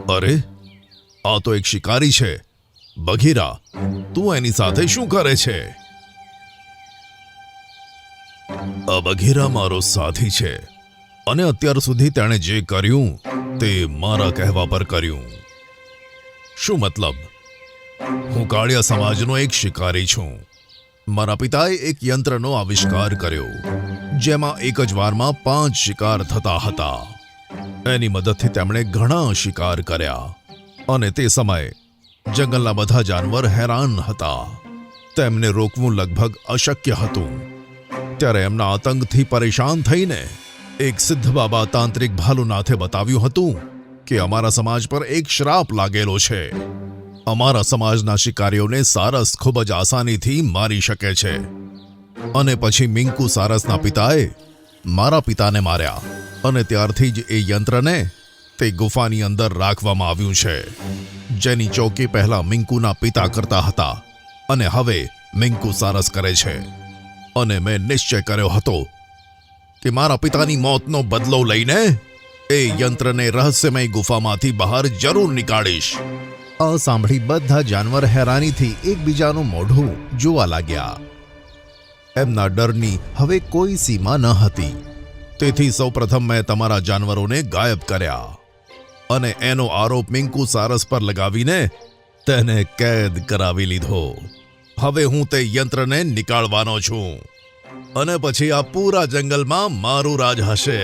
અરે, આ તો એક શિકારી છે. બઘીરા, તું એની સાથે શું કરે છે? આ બઘીરા મારો સાથી છે અને અત્યાર સુધી તેણે જે કર્યું તે મારા કહેવા પર કર્યું. શું મતલબ? હું કાળિયા સમાજનો એક શિકારી છું. મારા પિતાએ એક યંત્રનો આવિષ્કાર કર્યો જેમાં એક જ વારમાં 5 શિકાર થતા હતા. એની મદદથી તેમણે ઘણા શિકાર કર્યા અને તે સમયે જંગલના બધા જાનવર હેરાન હતા. તેમને રોકવું લગભગ અશક્ય હતું. ત્યારે એમના આતંકથી પરેશાન થઈને એક સિદ્ધ બાબા તાંત્રિક ભાલુનાથે બતાવ્યું હતું કે અમારા સમાજ પર એક શ્રાપ લાગેલો છે. અમારા સમાજના શિકારીઓને સારસ ખૂબ જ આસાનીથી મારી શકે છે. અને પછી મિંકુ સારસના પિતાએ મારા પિતાને માર્યા અને ત્યારથી જ એ યંત્રને તે ગુફાની અંદર રાખવામાં આવ્યું છે, જેની ચોકી પહેલા મિંકુના પિતા કરતા હતા અને હવે મિંકુ સારસ કરે છે. અને મેં નિશ્ચય કર્યો હતો કે મારા પિતાની મોતનો બદલો લઈને એ યંત્રને રહસ્યમય ગુફામાંથી બહાર જરૂર નીકાળીશ. આ સાંભળી બધા જાનવર હેરાનીથી એકબીજાનું મોઢું જોવા લાગ્યા. એમના ડરની હવે કોઈ સીમા ન હતી. તેથી સૌપ્રથમ મેં તમારા જાનવરોને ગાયબ કર્યા અને એનો આરોપ મિંકુ સારસ પર લગાવીને તેને કેદ કરાવી લીધો. હવે હું તે યંત્રને નીકાળવાનો છું અને પછી આ પૂરા જંગલમાં મારું રાજ હશે.